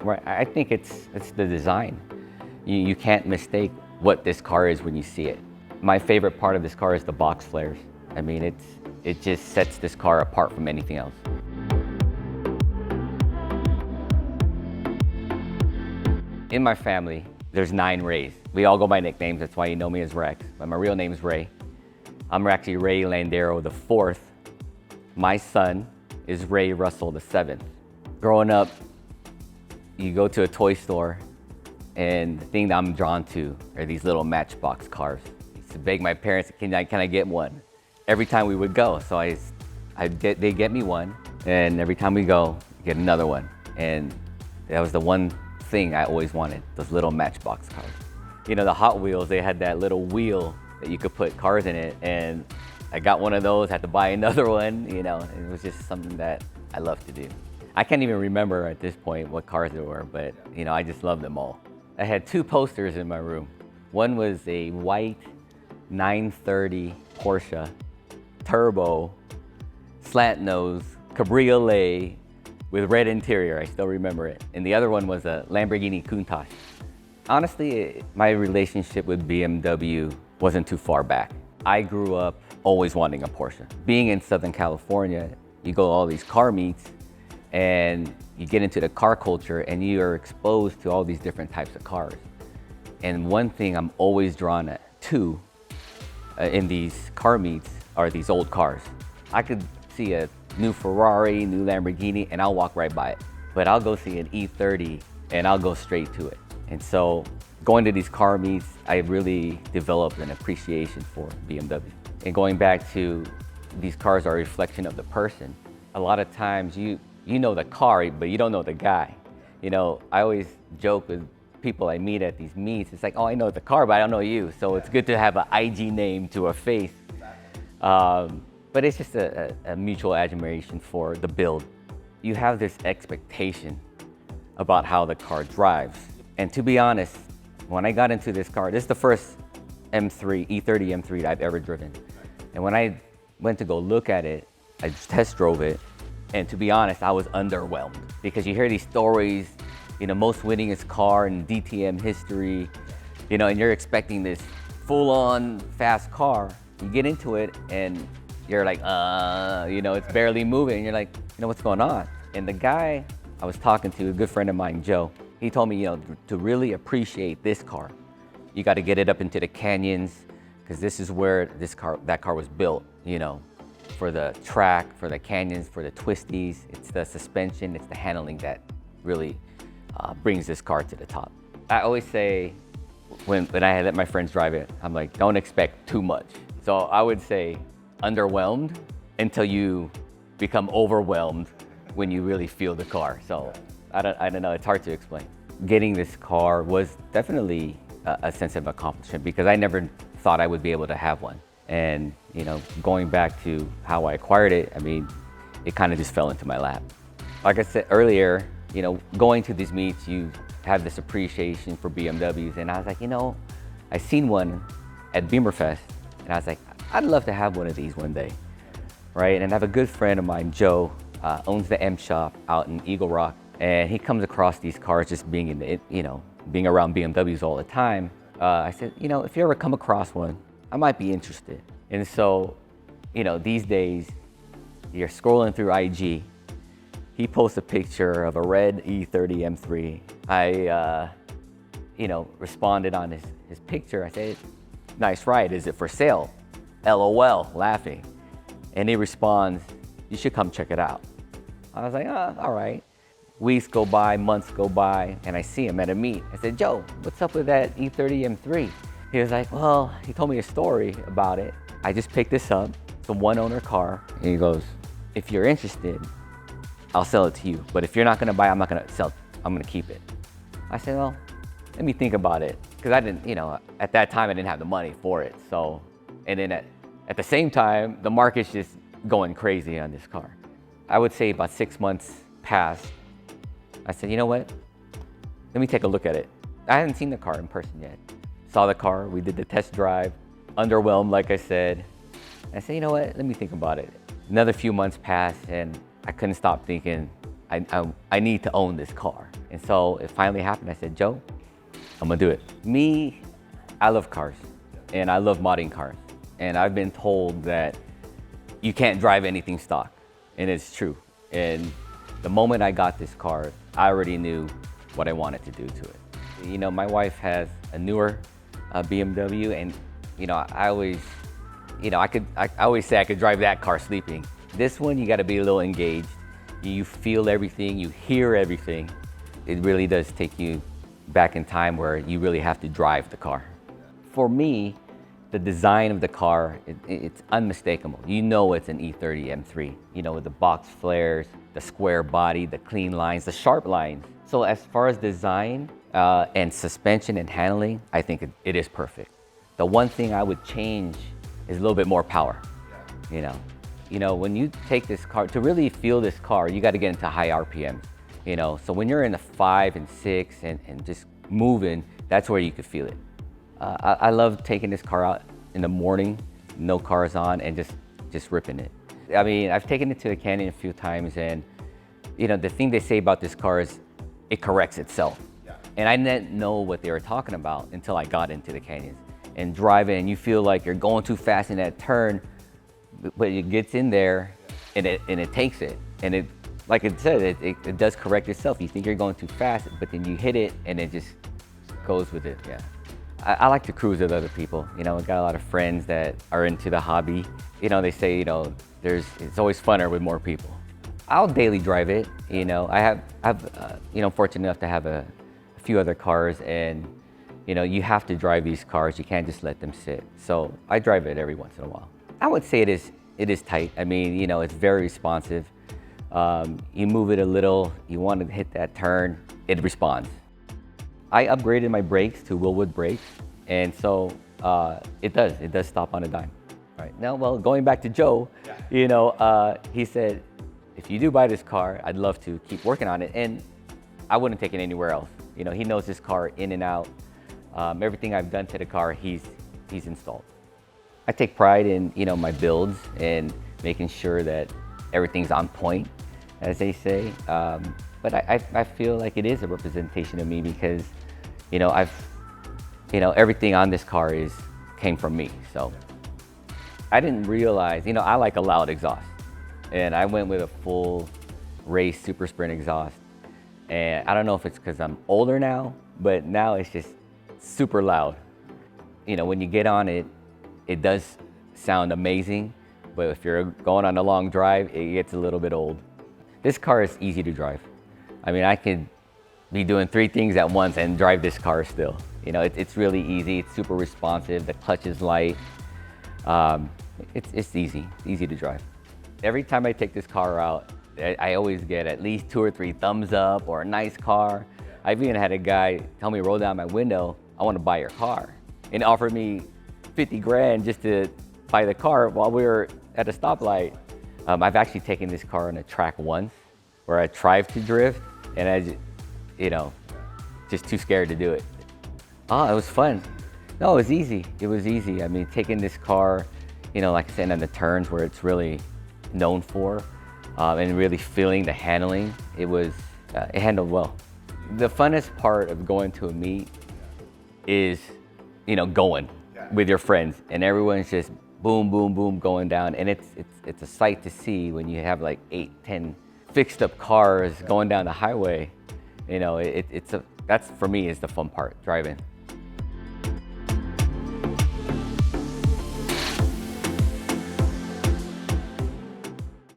Right, I think it's the design. You can't mistake what this car is when you see it. My favorite part of this car is the box flares. I mean, it just sets this car apart from anything else. In my family, there's 9 Rays. We all go by nicknames, that's why you know me as Rex, but my real name is Ray. I'm actually Ray Landero the 4th. My son is Ray Russell the 7th. Growing up, you go to a toy store, and the thing that I'm drawn to are these little Matchbox cars. I used to beg my parents, can I get one? Every time we would go, so they get me one, and every time we go, get another one. And that was the one thing I always wanted, those little Matchbox cars. You know, the Hot Wheels, they had that little wheel that you could put cars in it, and I got one of those, had to buy another one, you know, it was just something that I love to do. I can't even remember at this point what cars there were, but you know, I just love them all. I had 2 posters in my room. One was a white 930 Porsche turbo, slant nose, cabriolet with red interior, I still remember it. And the other one was a Lamborghini Countach. Honestly, my relationship with BMW wasn't too far back. I grew up always wanting a Porsche. Being in Southern California, you go to all these car meets, and you get into the car culture and you are exposed to all these different types of cars. And one thing I'm always drawn to in these car meets are these old cars. I could see a new Ferrari, new Lamborghini, and I'll walk right by it. But I'll go see an E30 and I'll go straight to it. And so going to these car meets, I really developed an appreciation for BMW. And going back to these cars are a reflection of the person. A lot of times you know the car, but you don't know the guy. You know, I always joke with people I meet at these meets, it's like, oh, I know the car, but I don't know you. So it's good to have an IG name to a face. But it's just a mutual admiration for the build. You have this expectation about how the car drives. And to be honest, when I got into this car, this is the first M3, E30 M3 that I've ever driven. And when I went to go look at it, I just test drove it. And to be honest, I was underwhelmed because you hear these stories, you know, most winningest car in DTM history, you know, and you're expecting this full-on fast car. You get into it and you're like, you know, it's barely moving. And you're like, you know, what's going on? And the guy I was talking to, a good friend of mine, Joe, he told me, you know, to really appreciate this car, you got to get it up into the canyons because this is where that car was built, you know. For the track, for the canyons, for the twisties. It's the suspension, it's the handling that really brings this car to the top. I always say, when I let my friends drive it, I'm like, don't expect too much. So I would say underwhelmed until you become overwhelmed when you really feel the car. So I don't know, it's hard to explain. Getting this car was definitely a sense of accomplishment because I never thought I would be able to have one. And, you know, going back to how I acquired it, I mean, it kind of just fell into my lap. Like I said earlier, you know, going to these meets, you have this appreciation for BMWs. And I was like, you know, I seen one at Beamerfest, and I was like, I'd love to have one of these one day, right? And I have a good friend of mine, Joe, owns the M Shop out in Eagle Rock. And he comes across these cars just being in the, you know, being around BMWs all the time. I said, you know, if you ever come across one, I might be interested. And so, you know, these days, you're scrolling through IG. He posts a picture of a red E30 M3. I, you know, responded on his picture. I said, nice ride, is it for sale? LOL, laughing. And he responds, you should come check it out. I was like, all right. Weeks go by, months go by, and I see him at a meet. I said, Joe, what's up with that E30 M3? He was like, well, he told me a story about it. I just picked this up. It's a one-owner car. And he goes, if you're interested, I'll sell it to you. But if you're not gonna buy it, I'm not gonna sell it. I'm gonna keep it. I said, well, let me think about it. Because I didn't, you know, at that time, I didn't have the money for it. So, and then at the same time, the market's just going crazy on this car. I would say about 6 months passed. I said, you know what? Let me take a look at it. I hadn't seen the car in person yet. Saw the car, we did the test drive, underwhelmed, like I said. I said, you know what, let me think about it. Another few months passed and I couldn't stop thinking, I need to own this car. And so it finally happened. I said, Joe, I'm gonna do it. Me, I love cars and I love modding cars. And I've been told that you can't drive anything stock, and it's true. And the moment I got this car, I already knew what I wanted to do to it. You know, my wife has a newer BMW, and you know, I always say I could drive that car sleeping. This one, you got to be a little engaged. You feel everything, you hear everything. It really does take you back in time where you really have to drive the car. For me, the design of the car, it's unmistakable. You know it's an E30 M3, you know, with the box flares, the square body, the clean lines, the sharp lines. So as far as design and suspension and handling, I think it is perfect. The one thing I would change is a little bit more power, you know. When you take this car, to really feel this car, you got to get into high RPM, you know. So when you're in the 5 and 6 and just moving, that's where you could feel it. I love taking this car out in the morning, no cars on, and just ripping it. I mean, I've taken it to the canyon a few times, and you know, the thing they say about this car is it corrects itself. Yeah. And I didn't know what they were talking about until I got into the canyons. And driving, and you feel like you're going too fast in that turn, but it gets in there and it takes it. And it, like it said, it does correct itself. You think you're going too fast, but then you hit it and it just goes with it, yeah. I like to cruise with other people. You know, I've got a lot of friends that are into the hobby. You know, they say, you know, it's always funner with more people. I'll daily drive it, you know. I'm fortunate enough to have a few other cars, and you know, you have to drive these cars. You can't just let them sit. So I drive it every once in a while. I would say it is tight. I mean, you know, it's very responsive. You move it a little, you want to hit that turn, it responds. I upgraded my brakes to Willwood brakes, and so it does stop on a dime. Right now, well, going back to Joe, you know, he said, if you do buy this car, I'd love to keep working on it, and I wouldn't take it anywhere else. You know, he knows this car in and out. Everything I've done to the car, he's installed. I take pride in, you know, my builds and making sure that everything's on point, as they say. But I feel like it is a representation of me because, you know, everything on this car came from me. So I didn't realize, you know, I like a loud exhaust, and I went with a full race Super Sprint exhaust. And I don't know if it's because I'm older now, but now it's just super loud. You know, when you get on it, it does sound amazing, but if you're going on a long drive, it gets a little bit old. This car is easy to drive. I mean, I could be doing 3 things at once and drive this car still. You know, it's really easy. It's super responsive. The clutch is light. It's easy to drive. Every time I take this car out, I always get at least 2 or 3 thumbs up or a nice car. I've even had a guy tell me, roll down my window, I want to buy your car, and offered me 50 grand just to buy the car while we were at a stoplight. I've actually taken this car on a track once where I tried to drift, and I, you know, just too scared to do it. Oh, it was fun. No, it was easy. It was easy. I mean, taking this car, you know, like I said, on the turns where it's really known for, and really feeling the handling, it handled well. The funnest part of going to a meet is, you know, going with your friends, and everyone's just boom, boom, boom going down, and it's a sight to see when you have like 8, 10 fixed up cars going down the highway. You know, that's for me is the fun part, driving.